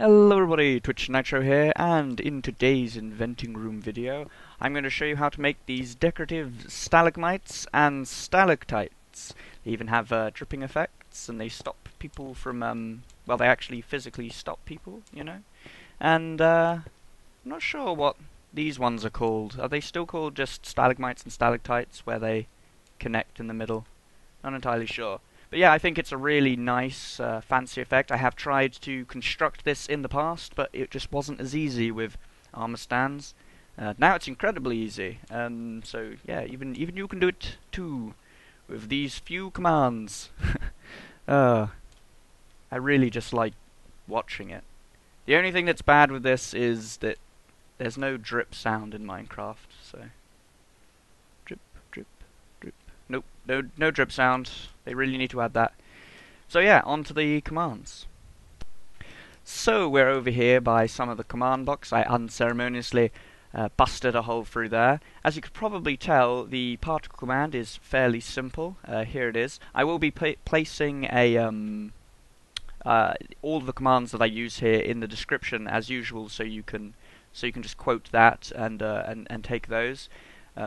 Hello everybody, Twitch Nitro here, and in today's inventing room video, I'm going to show you how to make these decorative stalagmites and stalactites. They even have dripping effects, and they stop people from, well, they actually physically stop people, you know? And, I'm not sure what these ones are called. Are they still called just stalagmites and stalactites, where they connect in the middle? Not entirely sure. But yeah, I think it's a really nice, fancy effect. I have tried to construct this in the past, but it just wasn't as easy with armor stands. Now it's incredibly easy, so yeah, even you can do it too, with these few commands. I really just like watching it. The only thing that's bad with this is that there's no drip sound in Minecraft, so... Nope, no drip sound. They really need to add that. So yeah, on to the commands. So we're over here by some of the command box. I unceremoniously busted a hole through there. As you could probably tell, the particle command is fairly simple. Here it is. I will be placing all of the commands that I use here in the description as usual, so you can just quote that and take those.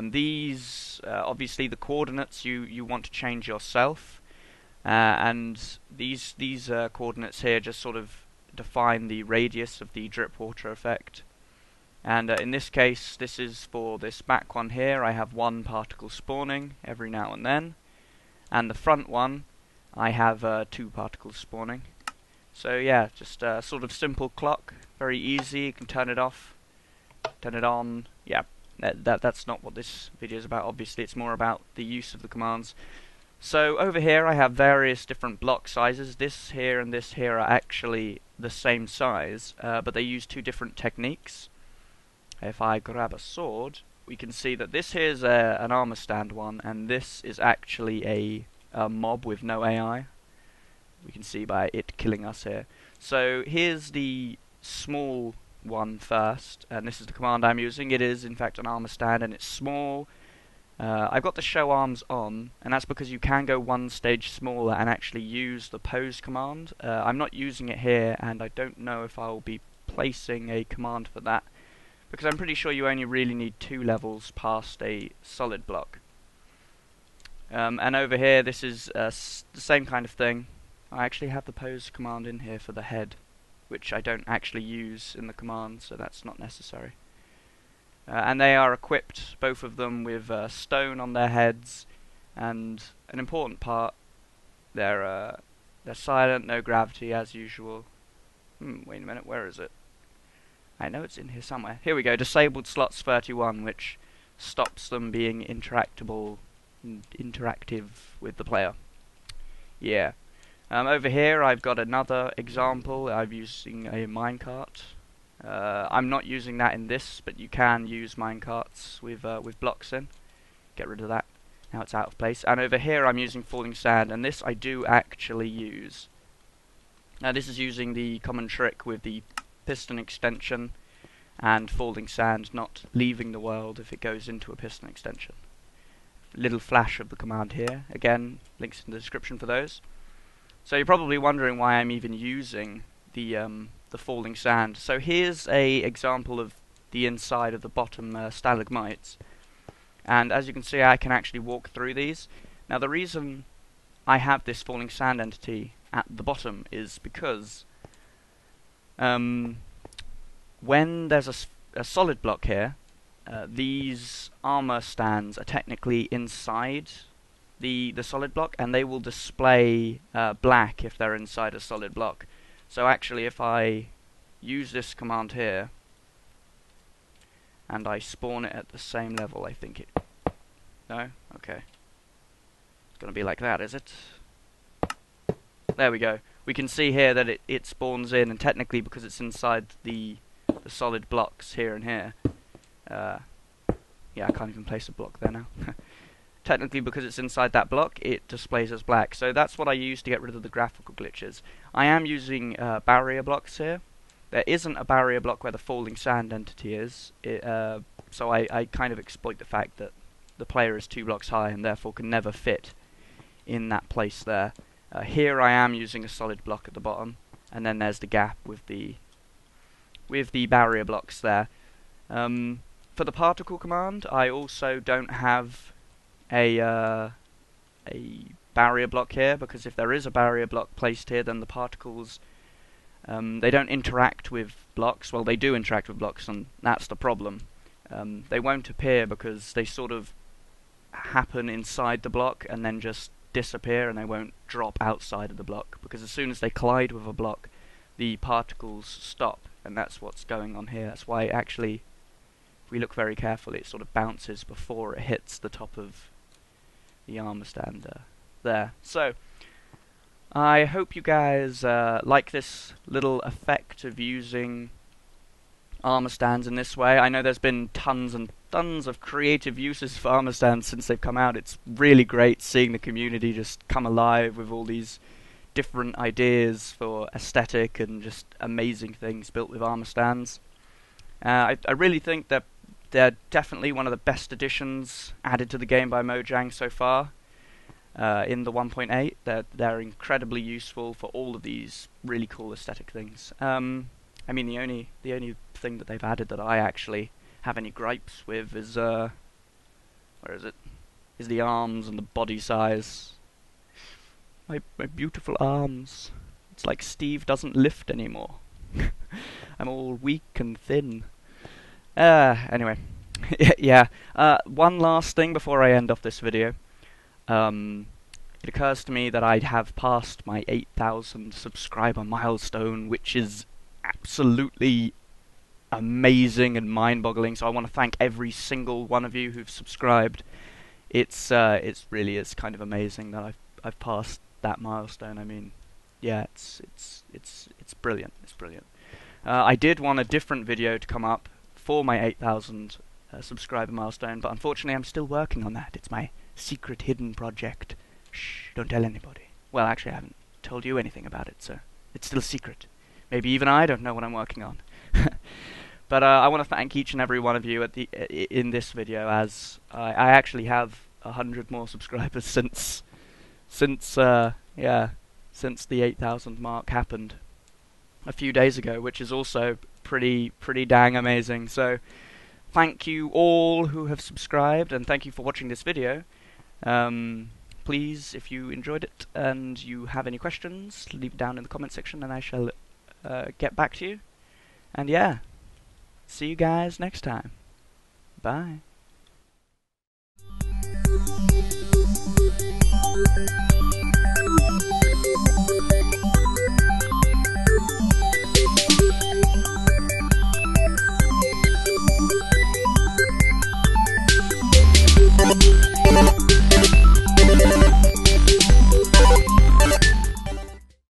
These, obviously, the coordinates you want to change yourself, and these coordinates here just sort of define the radius of the dripWater effect. And in this case, this is for this back one here. I have one particle spawning every now and then, and the front one, I have two particles spawning. So yeah, just a sort of simple clock, very easy. You can turn it off, turn it on. Yeah. That's not what this video is about, obviously. It's more about the use of the commands. So over here I have various different block sizes. This here and this here are actually the same size, but they use two different techniques. If I grab a sword, we can see that this here is an armor stand one, and this is actually a mob with no AI. We can see by it killing us here. So here's the small one first, and this is the command I'm using. It is in fact an armor stand, and it's small. I've got the show arms on, and that's because you can go one stage smaller and actually use the pose command. I'm not using it here, and I don't know if I'll be placing a command for that, because I'm pretty sure you only really need 2 levels past a solid block. And over here, this is the same kind of thing. I actually have the pose command in here for the head, which I don't actually use in the command, so that's not necessary. And they are equipped, both of them, with stone on their heads, and an important part, they're silent, no gravity as usual. Wait a minute, where is it? I know it's in here somewhere. Here we go, disabled slots 31, which stops them being interactive with the player. Yeah. Over here I've got another example. I'm using a minecart. I'm not using that in this, but you can use minecarts with blocks in. Get rid of that. Now it's out of place. And over here I'm using FallingSand, and this I do actually use. Now this is using the common trick with the piston extension and FallingSand not leaving the world if it goes into a piston extension. Little flash of the command here. Again, links in the description for those. So you're probably wondering why I'm even using the FallingSand. So here's a example of the inside of the bottom stalagmites, and as you can see, I can actually walk through these. Now the reason I have this FallingSand entity at the bottom is because when there's a solid block here, these armor stands are technically inside the solid block, and they will display black if they're inside a solid block. So actually, if I use this command here and I spawn it at the same level, I think it... No? Okay. It's gonna be like that, is it? There we go. We can see here that it spawns in, and technically because it's inside the solid blocks here and here, yeah, I can't even place a block there now. Technically, because it's inside that block, it displays as black. So that's what I use to get rid of the graphical glitches. I am using barrier blocks here. There isn't a barrier block where the FallingSand entity is, so I kind of exploit the fact that the player is 2 blocks high and therefore can never fit in that place there. Here I am using a solid block at the bottom, and then there's the gap with the with the barrier blocks there. For the particle command, I also don't have a barrier block here, because if there is a barrier block placed here, then the particles, they don't interact with blocks. Well, they do interact with blocks, and that's the problem. They won't appear because they sort of happen inside the block and then just disappear, and they won't drop outside of the block, because as soon as they collide with a block, the particles stop, and that's what's going on here. That's why actually, if we look very carefully, it sort of bounces before it hits the top of the armor stand there. So I hope you guys like this little effect of using armor stands in this way. I know there's been tons and tons of creative uses for armor stands since they've come out. It's really great seeing the community just come alive with all these different ideas for aesthetic and just amazing things built with armor stands. I really think that they're definitely one of the best additions added to the game by Mojang so far. In the 1.8, they're incredibly useful for all of these really cool aesthetic things. I mean, the only thing that they've added that I actually have any gripes with is where is it? Is the arms and the body size. My beautiful arms. It's like Steve doesn't lift anymore. I'm all weak and thin. Anyway, yeah. One last thing before I end off this video. It occurs to me that I have passed my 8,000 subscriber milestone, which is absolutely amazing and mind-boggling. So I want to thank every single one of you who've subscribed. It's really is kind of amazing that I've passed that milestone. I mean, yeah, it's brilliant. It's brilliant. I did want a different video to come up for my 8,000 subscriber milestone, but unfortunately I'm still working on that. It's my secret hidden project. Shh, don't tell anybody. Well, actually I haven't told you anything about it, so it's still a secret. Maybe even I don't know what I'm working on. But I want to thank each and every one of you in this video, as I actually have 100 more subscribers since the 8,000 mark happened a few days ago, which is also pretty dang amazing. So thank you all who have subscribed, and thank you for watching this video. Please, if you enjoyed it and you have any questions, leave it down in the comment section and I shall get back to you. And yeah, see you guys next time. Bye.